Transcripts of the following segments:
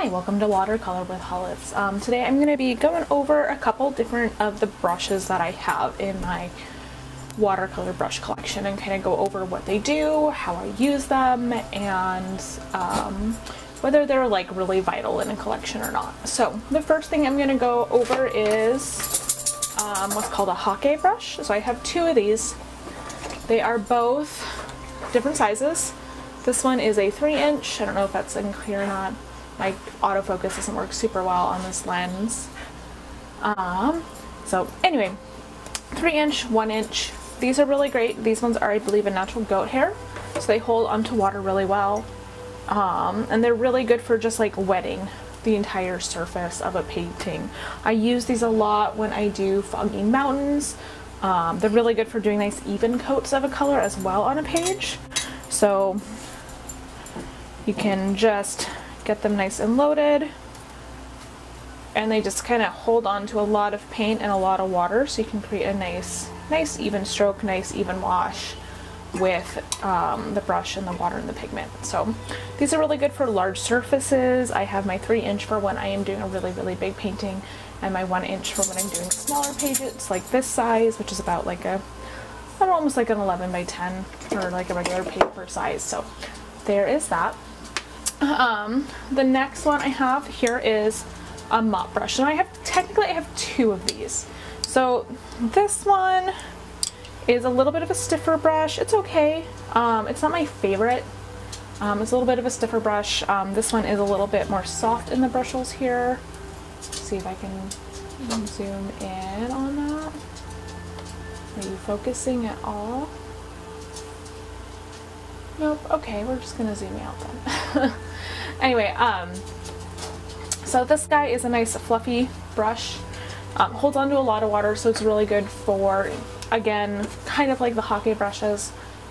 Hi, welcome to Watercolor with Hollis. Today I'm going to be going over a couple different of the brushes that I have in my watercolor brush collection and kind of go over what they do, how I use them, and whether they're like really vital in a collection or not. So the first thing I'm going to go over is what's called a Hake brush. So I have two of these. They are both different sizes. This one is a 3-inch. I don't know if that's in clear or not. My autofocus doesn't work super well on this lens. So anyway, 3-inch, 1-inch. These are really great. These ones are, I believe, a natural goat hair, so they hold onto water really well. And they're really good for just like wetting the entire surface of a painting. I use these a lot when I do foggy mountains. They're really good for doing nice even coats of a color as well on a page. So you can just get them nice and loaded, and they just kind of hold on to a lot of paint and a lot of water, so you can create a nice even stroke, nice even wash with the brush and the water and the pigment. So these are really good for large surfaces. I have my 3-inch for when I am doing a really big painting, and my 1-inch for when I'm doing smaller pages like this size, which is about like almost like an 11 by 10 or like a regular paper size. So there is that. The next one I have here is a mop brush, and I have two of these. So this one is a little bit of a stiffer brush. It's okay. It's not my favorite. It's a little bit of a stiffer brush. This one is a little bit more soft in the bristles here. Let's see if I can zoom in on that. Are you focusing at all? Nope. Okay, we're just gonna zoom out then. Anyway, so this guy is a nice fluffy brush. Holds onto a lot of water, so it's really good for, again, kind of like the Hake brushes,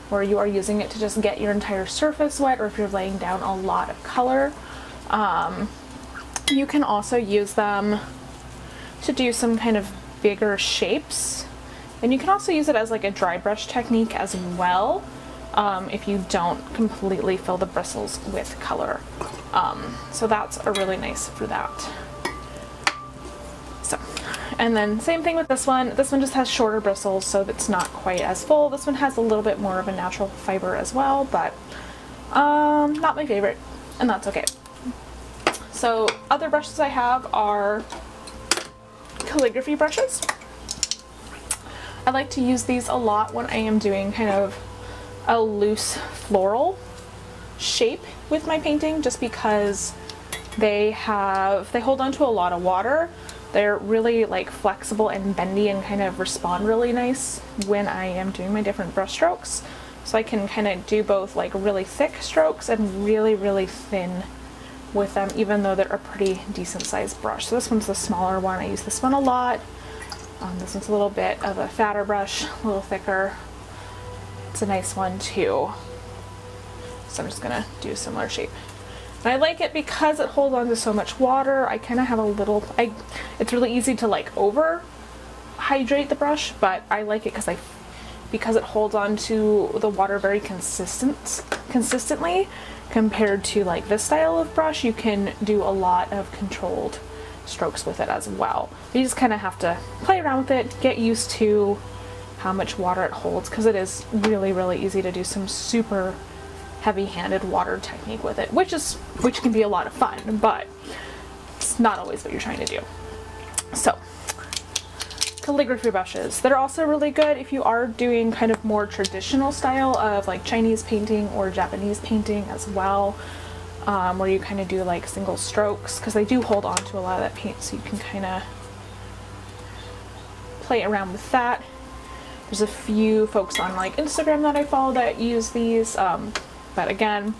where you are using it to just get your entire surface wet, or if you're laying down a lot of color. You can also use them to do some kind of bigger shapes, and you can also use it as like a dry brush technique as well. If you don't completely fill the bristles with color. So that's a really nice for that. So, and then same thing with this one. This one just has shorter bristles, so it's not quite as full. This one has a little bit more of a natural fiber as well, but not my favorite, and that's okay. So other brushes I have are calligraphy brushes. I like to use these a lot when I am doing kind of a loose floral shape with my painting, just because they hold on to a lot of water. They're really like flexible and bendy and kind of respond really nice when I am doing my different brush strokes. So I can kind of do both like really thick strokes and really thin with them, even though they're a pretty decent sized brush. So this one's the smaller one. I use this one a lot. This one's a little bit of a fatter brush, a little thicker. It's a nice one too. So I'm just gonna do a similar shape. And I like it because it holds on to so much water. I kind of have a little, it's really easy to like over hydrate the brush, but I like it because it holds on to the water very consistently compared to like this style of brush. You can do a lot of controlled strokes with it as well. You just kind of have to play around with it, get used to how much water it holds, because it is really easy to do some super heavy-handed water technique with it, which can be a lot of fun, but it's not always what you're trying to do. So calligraphy brushes, they're also really good if you are doing kind of more traditional style of like Chinese painting or Japanese painting as well, where you kind of do like single strokes, because they do hold on to a lot of that paint, so you can kind of play around with that. There's a few folks on like Instagram that I follow that use these, but again,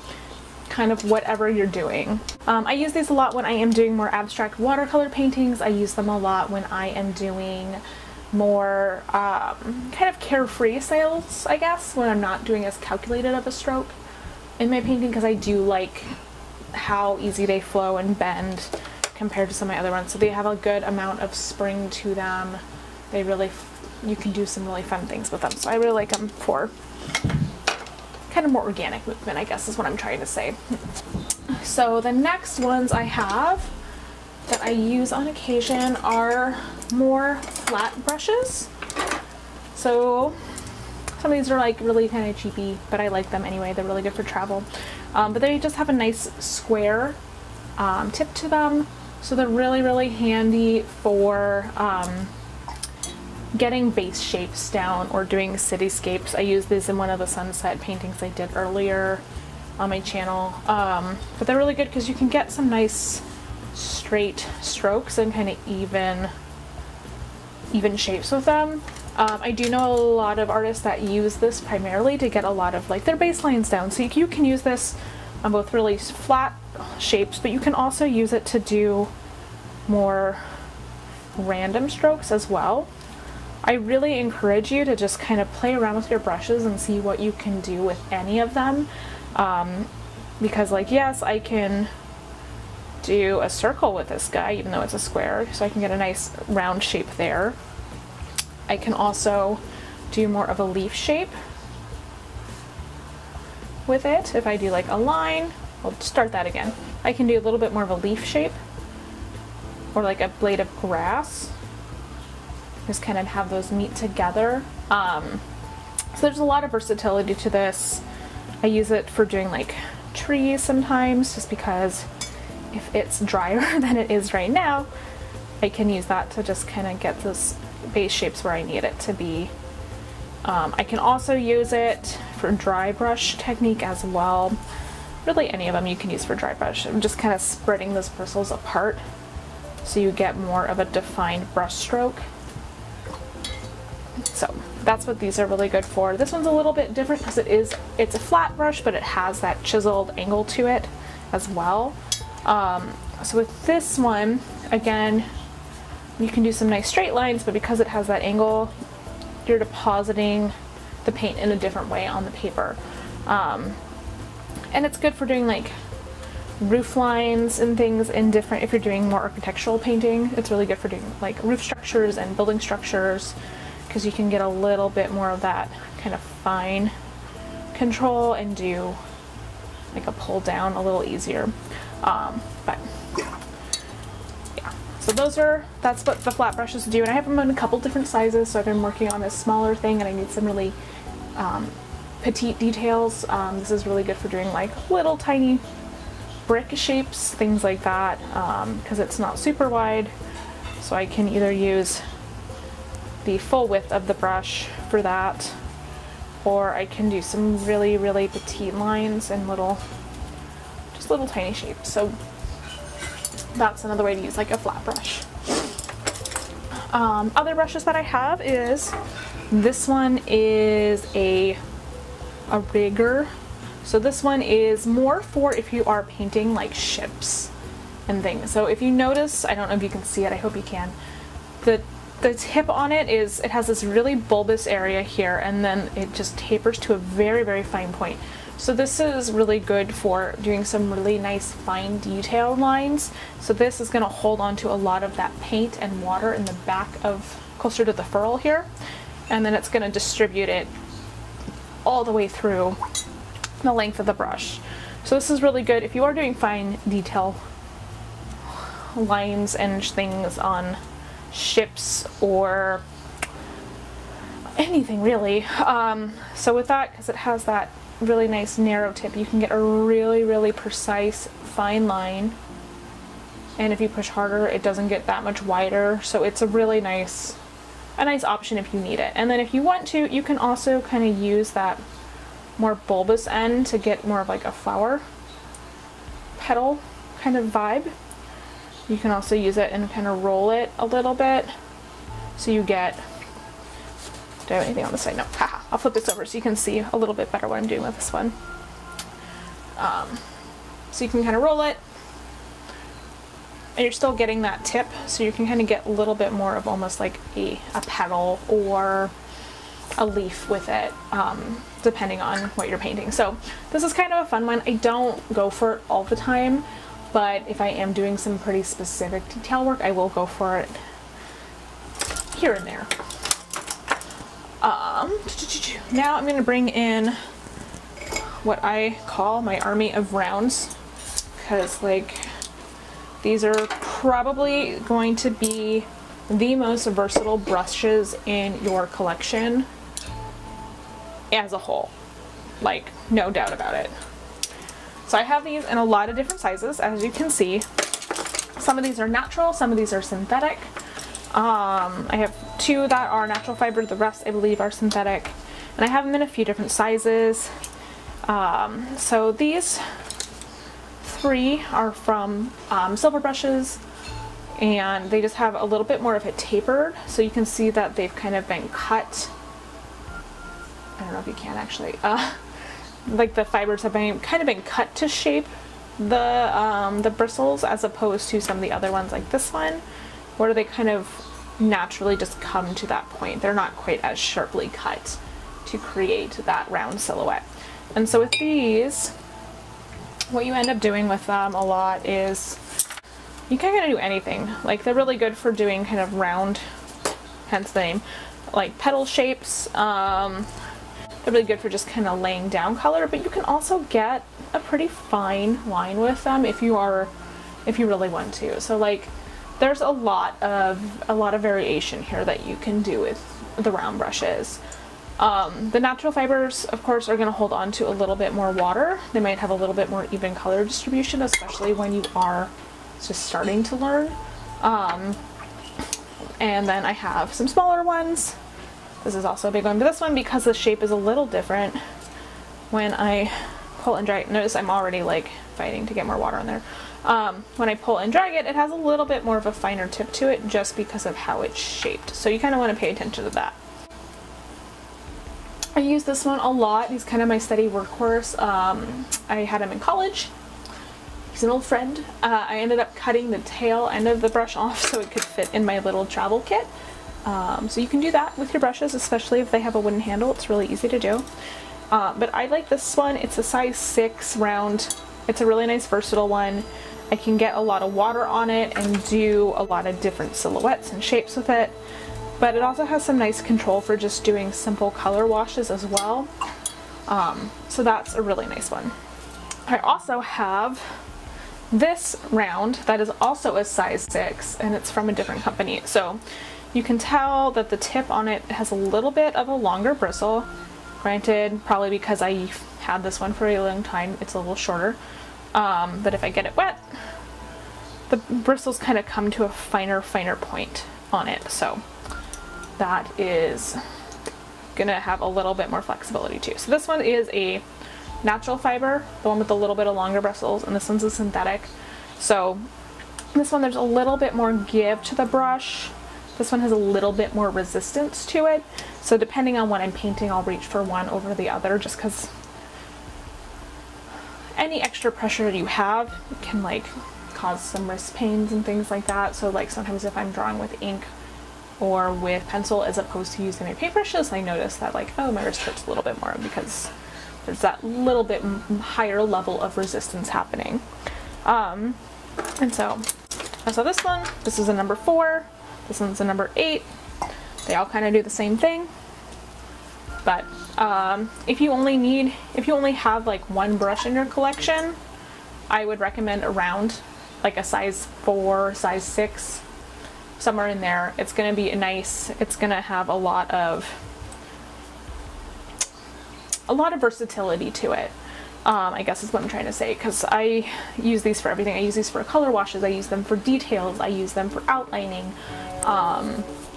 kind of whatever you're doing. I use these a lot when I am doing more abstract watercolor paintings. I use them a lot when I am doing more kind of carefree styles, I guess, when I'm not doing as calculated of a stroke in my painting, because I do like how easy they flow and bend compared to some of my other ones. So they have a good amount of spring to them. You can do some really fun things with them. So I really like them for kind of more organic movement, I guess is what I'm trying to say. So the next ones I have that I use on occasion are more flat brushes. So some of these are like really kind of cheapy, but I like them anyway. They're really good for travel. But they just have a nice square tip to them. So they're really, really handy for getting base shapes down or doing cityscapes. I used these in one of the sunset paintings I did earlier on my channel. But they're really good because you can get some nice straight strokes and kind of even shapes with them. I do know a lot of artists that use this primarily to get a lot of like their baselines down. So you can use this on both really flat shapes, but you can also use it to do more random strokes as well. I really encourage you to just kind of play around with your brushes and see what you can do with any of them. Because like, yes, I can do a circle with this guy, even though it's a square, so I can get a nice round shape there. I can also do more of a leaf shape with it. If I do like a line, I'll start that again. I can do a little bit more of a leaf shape or like a blade of grass. Just kind of have those meet together. So there's a lot of versatility to this. I use it for doing like trees sometimes, just because if it's drier than it is right now, I can use that to just kind of get those base shapes where I need it to be. I can also use it for dry brush technique as well. Really any of them you can use for dry brush. I'm just kind of spreading those bristles apart so you get more of a defined brush stroke. So that's what these are really good for. This one's a little bit different because it's a flat brush, but it has that chiseled angle to it as well. So with this one, again, you can do some nice straight lines, but because it has that angle, you're depositing the paint in a different way on the paper. And it's good for doing like roof lines and things in different, if you're doing more architectural painting, it's really good for doing like roof structures and building structures, because you can get a little bit more of that kind of fine control and do like a pull down a little easier. But yeah, so that's what the flat brushes do, and I have them in a couple different sizes. So I've been working on this smaller thing and I need some really petite details. This is really good for doing like little tiny brick shapes, things like that, because it's not super wide, so I can either use the full width of the brush for that, or I can do some really, really petite lines and just little tiny shapes. So that's another way to use like a flat brush. Other brushes that I have is, this one is a rigger. So this one is more for if you are painting like ships and things. So if you notice, I don't know if you can see it, I hope you can, the tip on it has this really bulbous area here, and then it just tapers to a very, very fine point. So this is really good for doing some really nice fine detail lines. So this is going to hold on to a lot of that paint and water in the back of, closer to the ferrule here, and then it's going to distribute it all the way through the length of the brush. So this is really good if you are doing fine detail lines and things on ships or anything really. So with that, because it has that really nice narrow tip, you can get a really, really precise fine line, and if you push harder it doesn't get that much wider. So it's a really nice option if you need it. And then if you want to, you can also kind of use that more bulbous end to get more of like a flower petal kind of vibe. You can also use it and kind of roll it a little bit, so you get, do I have anything on the side? No, haha. I'll flip this over so you can see a little bit better what I'm doing with this one. So you can kind of roll it, and you're still getting that tip, so you can kind of get a little bit more of almost like a petal or a leaf with it, depending on what you're painting. So this is kind of a fun one. I don't go for it all the time, but if I am doing some pretty specific detail work, I will go for it here and there. Now I'm going to bring in what I call my army of rounds, because like these are probably going to be the most versatile brushes in your collection as a whole, like no doubt about it. So I have these in a lot of different sizes, as you can see. Some of these are natural, some of these are synthetic. I have 2 that are natural fiber, the rest I believe are synthetic, and I have them in a few different sizes. So these 3 are from Silver Brushes, and they just have a little bit more of a tapered, so you can see that they've kind of been cut. I don't know if you can actually, like the fibers have been kind of been cut to shape the bristles, as opposed to some of the other ones like this one, where they kind of naturally just come to that point. They're not quite as sharply cut to create that round silhouette. And so with these, what you end up doing with them a lot is you can kind of do anything. Like they're really good for doing kind of round, hence the name, like petal shapes. They're really good for just kind of laying down color, but you can also get a pretty fine line with them if you really want to. So like there's a lot of variation here that you can do with the round brushes. The natural fibers, of course, are going to hold on to a little bit more water. They might have a little bit more even color distribution, especially when you are just starting to learn. And then I have some smaller ones. This is also a big one, but this one, because the shape is a little different, when I pull and drag, notice I'm already like fighting to get more water on there. When I pull and drag it, it has a little bit more of a finer tip to it just because of how it's shaped. So you kind of want to pay attention to that. I use this one a lot. He's kind of my steady workhorse. I had him in college. He's an old friend. I ended up cutting the tail end of the brush off so it could fit in my little travel kit. So you can do that with your brushes, especially if they have a wooden handle. It's really easy to do. But I like this one. It's a size 6 round. It's a really nice versatile one. I can get a lot of water on it and do a lot of different silhouettes and shapes with it. But it also has some nice control for just doing simple color washes as well. So that's a really nice one. I also have this round that is also a size 6, and it's from a different company. So you can tell that the tip on it has a little bit of a longer bristle. Granted, probably because I had this one for a long time, it's a little shorter. But if I get it wet, the bristles kind of come to a finer point on it. So that is gonna have a little bit more flexibility too. So this one is a natural fiber, the one with a little bit of longer bristles, and this one's a synthetic. So this one, there's a little bit more give to the brush. This one has a little bit more resistance to it. So depending on what I'm painting, I'll reach for one over the other, just because any extra pressure you have can like cause some wrist pains and things like that. So like sometimes if I'm drawing with ink or with pencil as opposed to using my paintbrushes, I notice that like, oh, my wrist hurts a little bit more because there's that little bit higher level of resistance happening. And so this one, this is a number 4, this one's a number 8. They all kind of do the same thing. But if you only have like one brush in your collection, I would recommend around like a size 4, size 6, somewhere in there. It's going to be nice. It's going to have a lot of versatility to it. I guess is what I'm trying to say, because I use these for everything. I use these for color washes, I use them for details, I use them for outlining.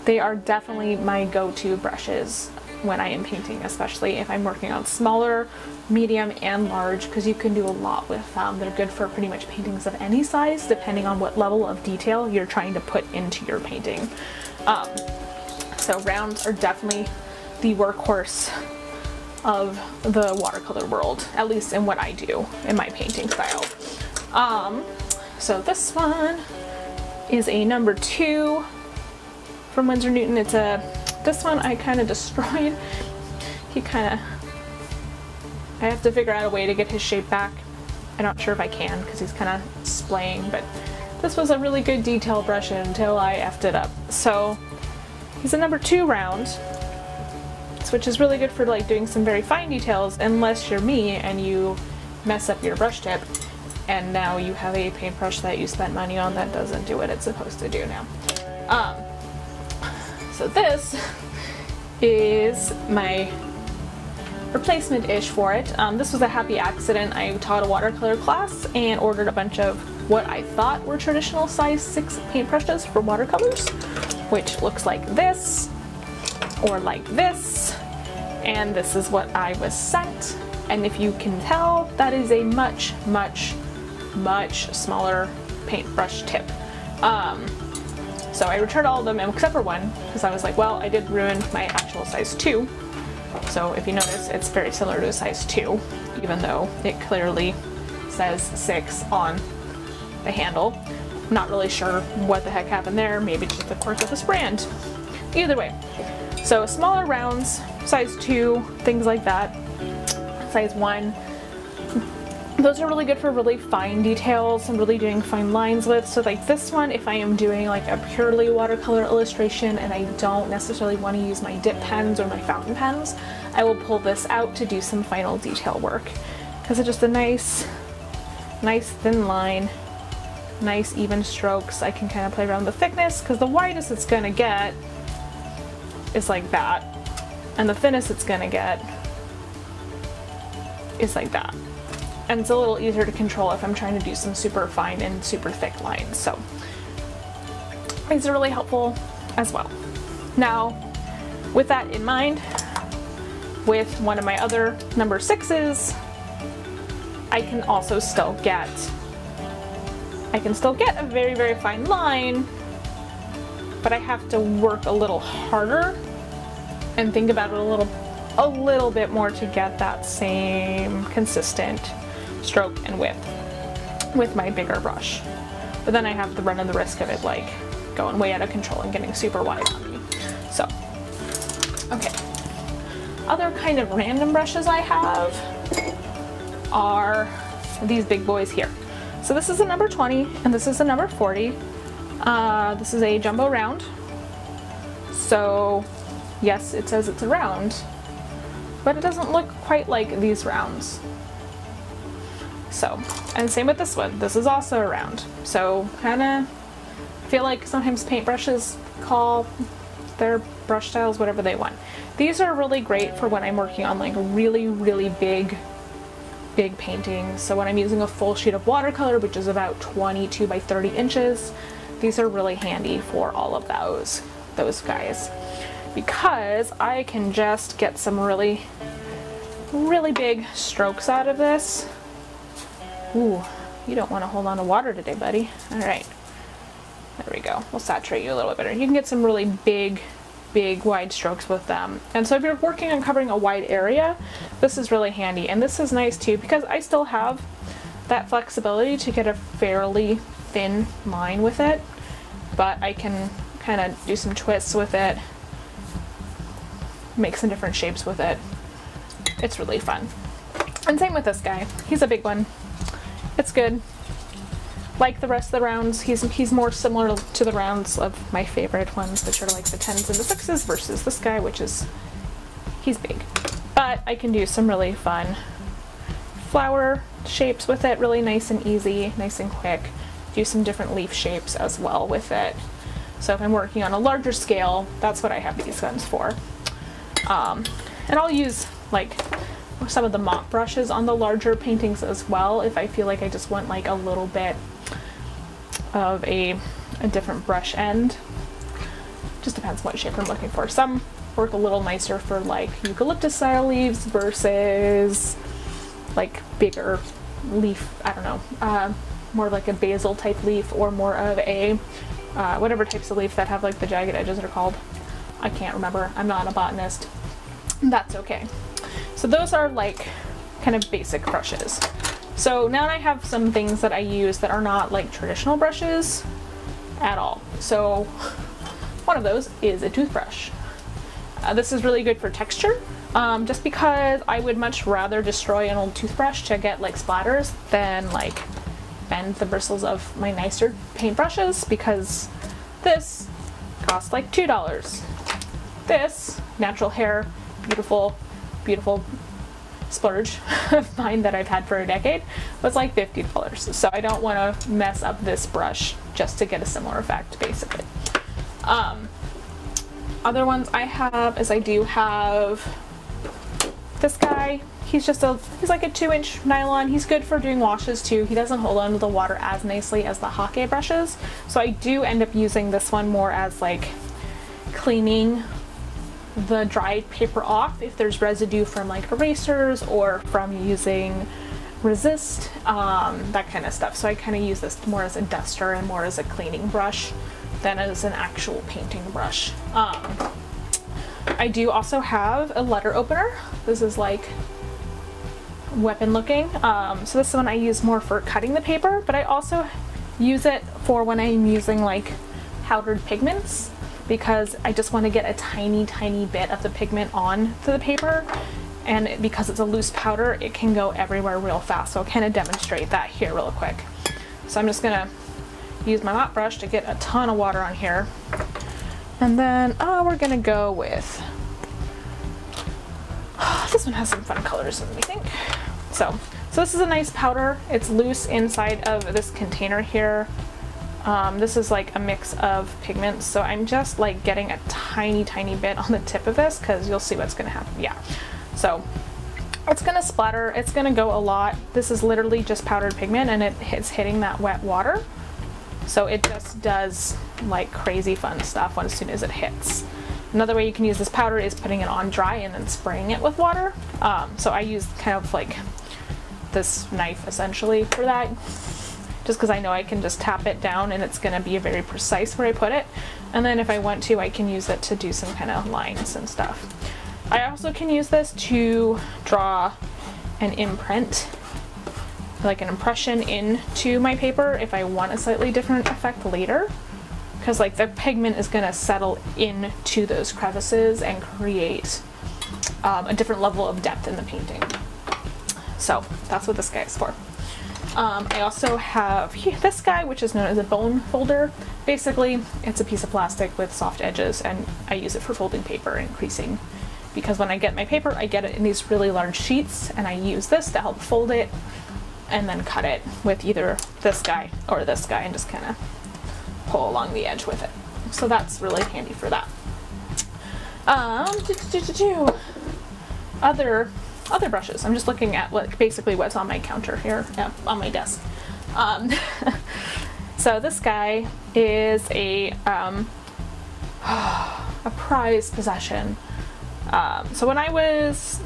They are definitely my go-to brushes when I am painting, especially if I'm working on smaller, medium, and large, because you can do a lot with them. They're good for pretty much paintings of any size, depending on what level of detail you're trying to put into your painting. So rounds are definitely the workhorse of the watercolor world, at least in what I do in my painting style. So this one is a number 2 from Windsor Newton. This one I kind of destroyed. I have to figure out a way to get his shape back. I'm not sure if I can because he's kind of splaying, but this was a really good detail brush until I effed it up. So he's a number 2 round, which is really good for like doing some very fine details, unless you're me and you mess up your brush tip. and now you have a paintbrush that you spent money on that doesn't do what it's supposed to do now. So this is my replacement-ish for it. This was a happy accident. I taught a watercolor class and ordered a bunch of what I thought were traditional size 6 paintbrushes for watercolors, which looks like this or like this, and this is what I was sent. And if you can tell, that is a much, much, much smaller paintbrush tip. So I returned all of them except for one, because I was like, well, I did ruin my actual size 2. So if you notice, it's very similar to a size 2, even though it clearly says 6 on the handle. I'm not really sure what the heck happened there. Maybe just the quirk of this brand. Either way, so smaller rounds, size 2, things like that. Size 1. Those are really good for really fine details and really doing fine lines with. So like this one, if I am doing like a purely watercolor illustration and I don't necessarily want to use my dip pens or my fountain pens, I will pull this out to do some final detail work, because it's just a nice thin line, nice even strokes. I can kind of play around with the thickness, because the widest it's gonna get is like that, and the thinnest it's gonna get is like that. And it's a little easier to control if I'm trying to do some super fine and super thick lines. So these are really helpful as well. Now, with that in mind, with one of my other number 6s, I can still get a very, very fine line, but I have to work a little harder and think about it a little bit more to get that same consistent stroke and width with my bigger brush. But then I have the run of the risk of it like going way out of control and getting super wide on me. So, okay. Other kind of random brushes I have are these big boys here. So this is a number 20 and this is a number 40. This is a jumbo round. So yes, it says it's a round, but it doesn't look quite like these rounds. So, and same with this one. This is also a round. So kind of feel like sometimes paintbrushes call their brush styles whatever they want. These are really great for when I'm working on like really, really big paintings. So when I'm using a full sheet of watercolor, which is about 22 by 30 inches, these are really handy for all of those guys, because I can just get some really, really big strokes out of this. Ooh, you don't want to hold on to water today, buddy. All right, there we go. We'll saturate you a little bit better. You can get some really big, wide strokes with them. And so if you're working on covering a wide area, this is really handy. And this is nice too, because I still have that flexibility to get a fairly thin line with it, but I can kind of do some twists with it, make some different shapes with it. It's really fun. And same with this guy. He's a big one. It's good. Like the rest of the rounds, he's more similar to the rounds of my favorite ones, which are like the 10s and the 6s, versus this guy, which is, he's big. But I can do some really fun flower shapes with it, really nice and easy, nice and quick. Do some different leaf shapes as well with it. So if I'm working on a larger scale, that's what I have these guns for. And I'll use like some of the mop brushes on the larger paintings as well, if I feel like I just want like a little bit of a different brush end. Just depends what shape I'm looking for. Some work a little nicer for like eucalyptus style leaves versus like bigger leaf, I don't know, more like a basil type leaf, or more of a whatever types of leaf that have like the jagged edges are called. I can't remember, I'm not a botanist. That's okay. So those are like kind of basic brushes. So now I have some things that I use that are not like traditional brushes at all. So one of those is a toothbrush. This is really good for texture, just because I would much rather destroy an old toothbrush to get like splatters than like bend the bristles of my nicer paintbrushes, because this costs like $2. This natural hair, beautiful splurge of mine that I've had for a decade was like $50. So I don't want to mess up this brush just to get a similar effect, basically. Other ones I have is I do have this guy. He's like a 2-inch nylon. He's good for doing washes too. He doesn't hold on to the water as nicely as the Hake brushes. So I do end up using this one more as like cleaning the dried paper off if there's residue from like erasers or from using resist, that kind of stuff. So I kind of use this more as a duster and more as a cleaning brush than as an actual painting brush. I do also have a letter opener. This is like weapon looking. So this one I use more for cutting the paper, but I also use it for when I'm using like powdered pigments, because I just want to get a tiny bit of the pigment on to the paper, and because it's a loose powder it can go everywhere real fast. So I'll kind of demonstrate that here real quick. So I'm just gonna use my mop brush to get a ton of water on here, and then we're gonna go with this one. Has some fun colors in it, I think. So this is a nice powder. It's loose inside of this container here. This is like a mix of pigments, so I'm just like getting a tiny bit on the tip of this because you'll see what's gonna happen. Yeah, so it's gonna splatter, it's gonna go a lot. This is literally just powdered pigment and it's hitting that wet water, so it just does like crazy fun stuff as soon as it hits. Another way you can use this powder is putting it on dry and then spraying it with water. So I use kind of like this knife essentially for that, just because I know I can just tap it down and it's going to be very precise where I put it. And then if I want to, I can use it to do some kind of lines and stuff. I also can use this to draw an imprint, like an impression into my paper if I want a slightly different effect later, because like the pigment is going to settle into those crevices and create a different level of depth in the painting. So that's what this guy is for. I also have this guy, which is known as a bone folder. Basically, it's a piece of plastic with soft edges, and I use it for folding paper and creasing, because when I get my paper, I get it in these really large sheets, and I use this to help fold it and then cut it with either this guy or this guy and just kind of pull along the edge with it. So that's really handy for that. Other brushes. I'm just looking at basically what's on my counter here, on my desk. So this guy is a prized possession. So when I was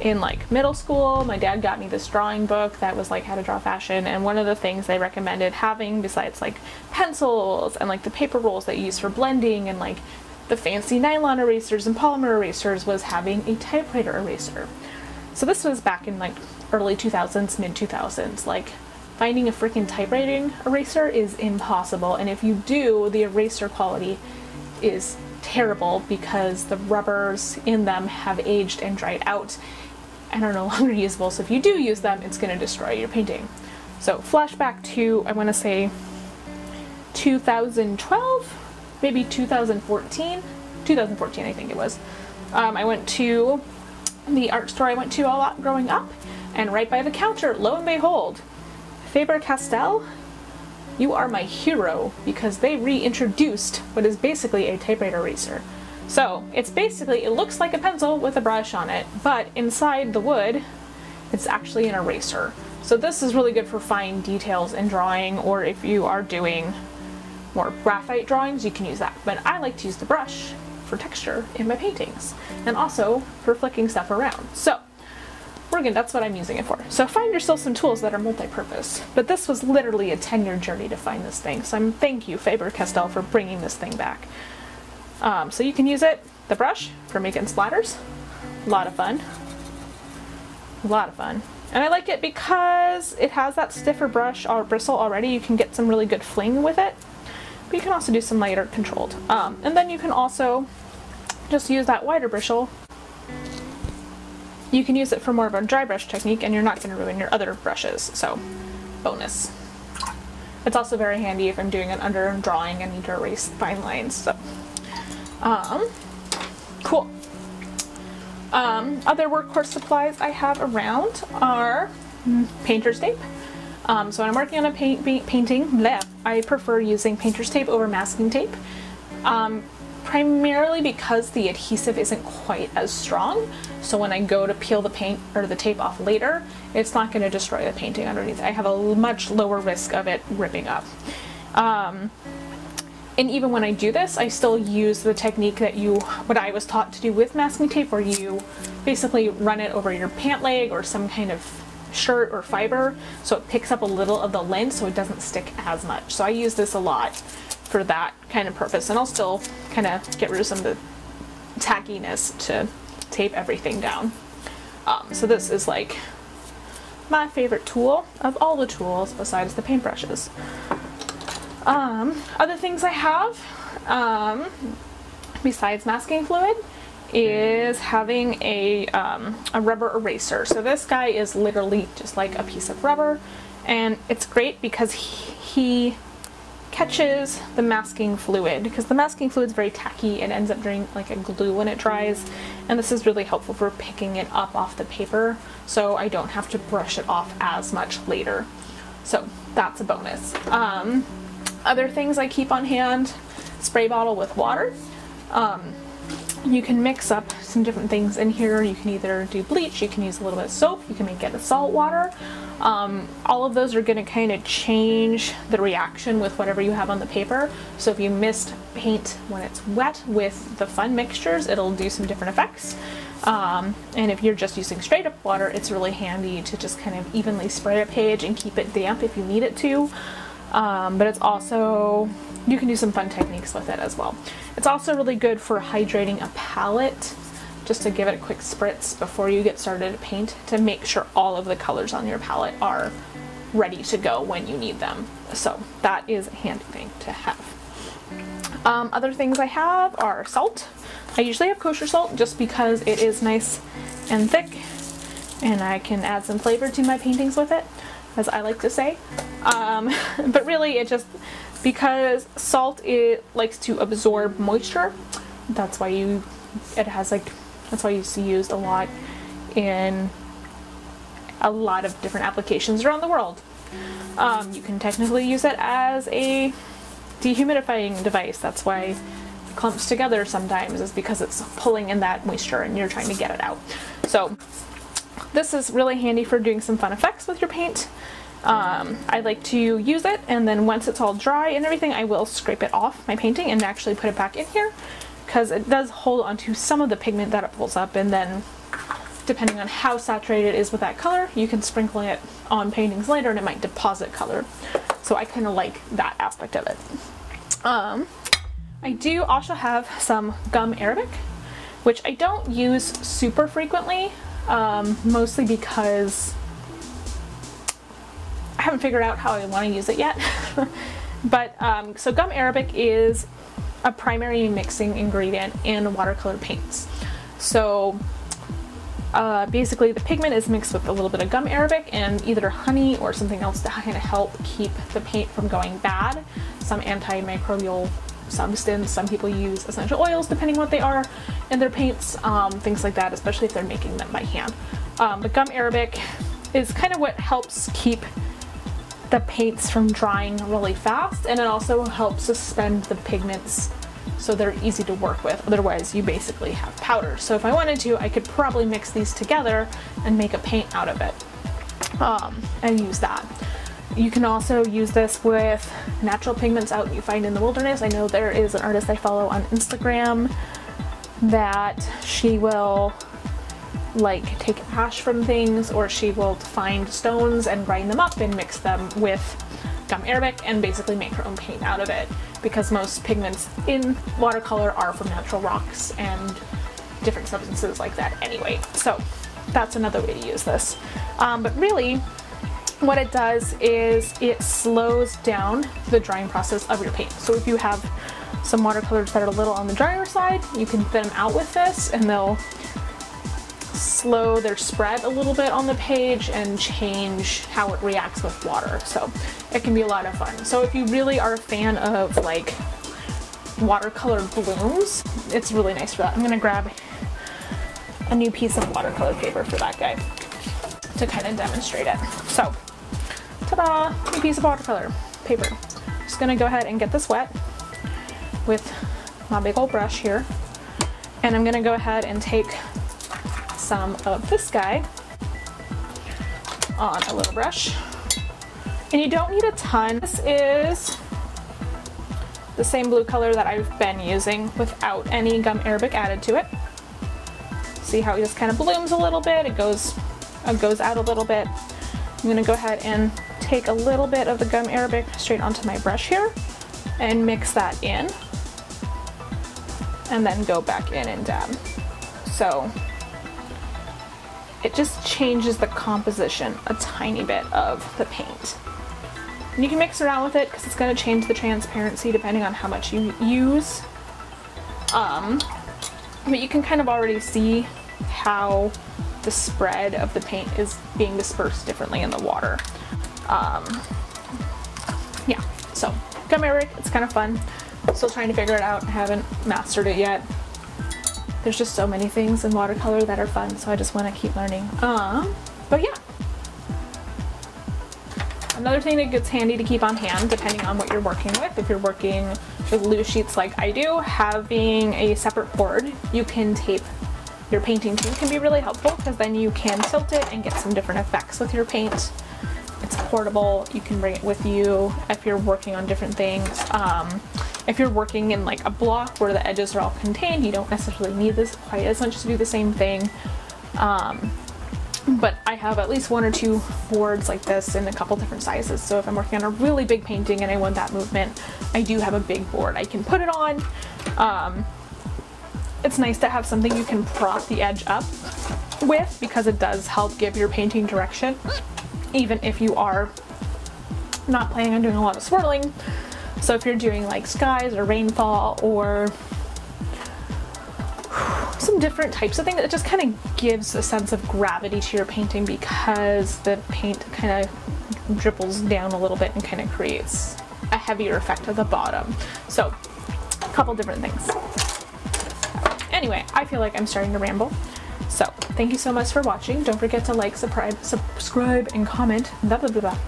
in like middle school, my dad got me this drawing book that was like how to draw fashion, and one of the things they recommended having, besides like pencils and like the paper rolls that you use for blending and like the fancy nylon erasers and polymer erasers, was having a typewriter eraser. So this was back in like early 2000s, mid 2000s. Like finding a freaking typewriting eraser is impossible, and if you do, the eraser quality is terrible because the rubbers in them have aged and dried out and are no longer usable. So if you do use them, it's going to destroy your painting. So flashback to, I want to say 2012, maybe 2014 I think it was. I went to the art store I went to a lot growing up, and right by the counter, lo and behold, Faber-Castell, you are my hero, because they reintroduced what is basically a typewriter eraser. So it's basically, it looks like a pencil with a brush on it, but inside the wood it's actually an eraser. So this is really good for fine details in drawing, or if you are doing more graphite drawings, you can use that. But I like to use the brush for texture in my paintings, and also for flicking stuff around. So that's what I'm using it for. So find yourself some tools that are multi-purpose. But this was literally a 10-year journey to find this thing. So thank you, Faber-Castell, for bringing this thing back. So you can use it, the brush, for making splatters. A lot of fun. A lot of fun. And I like it because it has that stiffer brush or bristle already. You can get some really good fling with it. But you can also do some lighter controlled. And then you can also just use that wider bristle. You can use it for more of a dry brush technique, and you're not going to ruin your other brushes. So, bonus. It's also very handy if I'm doing an under drawing and need to erase fine lines. So, cool. Other workhorse supplies I have around are painter's tape. So when I'm working on a painting, I prefer using painter's tape over masking tape. Primarily because the adhesive isn't quite as strong, so when I go to peel the paint or the tape off later, it's not going to destroy the painting underneath. I have a much lower risk of it ripping up. And even when I do this, I still use the technique that what I was taught to do with masking tape, where you basically run it over your pant leg or some kind of shirt or fiber, so it picks up a little of the lint so it doesn't stick as much. So I use this a lot for that kind of purpose, and I'll still kind of get rid of some of the tackiness to tape everything down. So this is like my favorite tool of all the tools besides the paintbrushes. Other things I have besides masking fluid is having a rubber eraser. So this guy is literally just like a piece of rubber, and it's great because he catches the masking fluid, because the masking fluid is very tacky and ends up doing like a glue when it dries, and this is really helpful for picking it up off the paper, so I don't have to brush it off as much later. So that's a bonus. Other things I keep on hand: spray bottle with water. You can mix up some different things in here. You can either do bleach, you can use a little bit of soap, you can make it a salt water. All of those are going to kind of change the reaction with whatever you have on the paper. So if you mist paint when it's wet with the fun mixtures, it'll do some different effects. And if you're just using straight up water, it's really handy to just kind of evenly spray a page and keep it damp if you need it to. But it's also, you can do some fun techniques with it as well. It's also really good for hydrating a palette, just to give it a quick spritz before you get started to paint, to make sure all of the colors on your palette are ready to go when you need them. So that is a handy thing to have. Other things I have are salt. I usually have kosher salt just because it is nice and thick, and I can add some flavor to my paintings with it, as I like to say. But really it just, because salt, it likes to absorb moisture. That's why that's why you see used a lot in a lot of different applications around the world. You can technically use it as a dehumidifying device. That's why it clumps together sometimes, is because it's pulling in that moisture and you're trying to get it out. So this is really handy for doing some fun effects with your paint. I like to use it, and then once it's all dry and everything, I will scrape it off my painting and actually put it back in here, because it does hold onto some of the pigment that it pulls up, and then depending on how saturated it is with that color, you can sprinkle it on paintings later and it might deposit color. So I kind of like that aspect of it. I do also have some gum arabic, which I don't use super frequently, mostly because I haven't figured out how I want to use it yet. But so gum arabic is a primary mixing ingredient in watercolor paints. So basically the pigment is mixed with a little bit of gum arabic and either honey or something else to kind of help keep the paint from going bad. Some antimicrobial substance. Some people use essential oils, depending what they are in their paints, things like that, especially if they're making them by hand. But gum arabic is kind of what helps keep the paints from drying really fast, and it also helps suspend the pigments so they're easy to work with. Otherwise you basically have powder. So if I wanted to, I could probably mix these together and make a paint out of it, and use that. You can also use this with natural pigments out you find in the wilderness. I know there is an artist I follow on Instagram that she will like take ash from things, or she will find stones and grind them up and mix them with gum arabic and basically make her own paint out of it, because most pigments in watercolor are from natural rocks and different substances like that anyway. So that's another way to use this. But really what it does is it slows down the drying process of your paint. So if you have some watercolors that are a little on the drier side, you can thin them out with this and they'll slow their spread a little bit on the page and change how it reacts with water. So it can be a lot of fun. So if you really are a fan of like watercolor blooms, it's really nice for that. I'm gonna grab a new piece of watercolor paper for that guy to kind of demonstrate it. So, ta-da, new piece of watercolor paper. Just gonna go ahead and get this wet with my big old brush here. And I'm gonna go ahead and take some of this guy on a little brush. And you don't need a ton. This is the same blue color that I've been using without any gum arabic added to it. See how it just kind of blooms a little bit, it goes out a little bit. I'm gonna go ahead and take a little bit of the gum arabic straight onto my brush here and mix that in, and then go back in and dab. So it just changes the composition a tiny bit of the paint. And you can mix around with it because it's going to change the transparency depending on how much you use. But you can kind of already see how the spread of the paint is being dispersed differently in the water. Yeah, so gum arabic, it's kind of fun. Still trying to figure it out. I haven't mastered it yet. There's just so many things in watercolor that are fun, so I just want to keep learning. But yeah. Another thing that gets handy to keep on hand, depending on what you're working with, if you're working with loose sheets like I do, having a separate board you can tape your painting to can be really helpful, because then you can tilt it and get some different effects with your paint. It's portable, you can bring it with you if you're working on different things. If you're working in like a block where the edges are all contained, you don't necessarily need this quite as much to do the same thing. But I have at least one or two boards like this in a couple different sizes. So if I'm working on a really big painting and I want that movement, I do have a big board I can put it on. It's nice to have something you can prop the edge up with, because it does help give your painting direction, even if you are not planning on doing a lot of swirling. So if you're doing like skies or rainfall or some different types of things, it just kind of gives a sense of gravity to your painting, because the paint kind of dribbles down a little bit and kind of creates a heavier effect at the bottom. So a couple different things. Anyway, I feel like I'm starting to ramble. So thank you so much for watching. Don't forget to like, subscribe and comment. Blah, blah, blah, blah.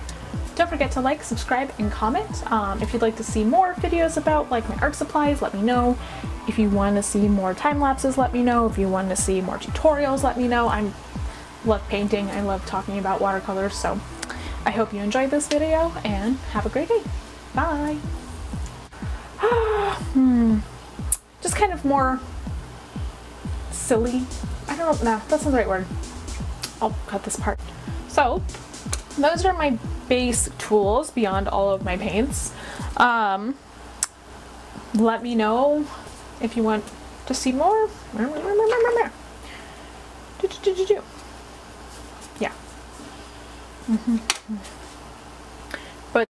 Don't forget to like, subscribe, and comment. If you'd like to see more videos about like my art supplies, let me know. If you want to see more time lapses, let me know. If you want to see more tutorials, let me know. I love painting. I love talking about watercolors. So I hope you enjoyed this video, and have a great day. Bye. Just kind of more silly. I don't know. That's not the right word. I'll cut this part. So those are my base tools beyond all of my paints. Let me know if you want to see more. Yeah.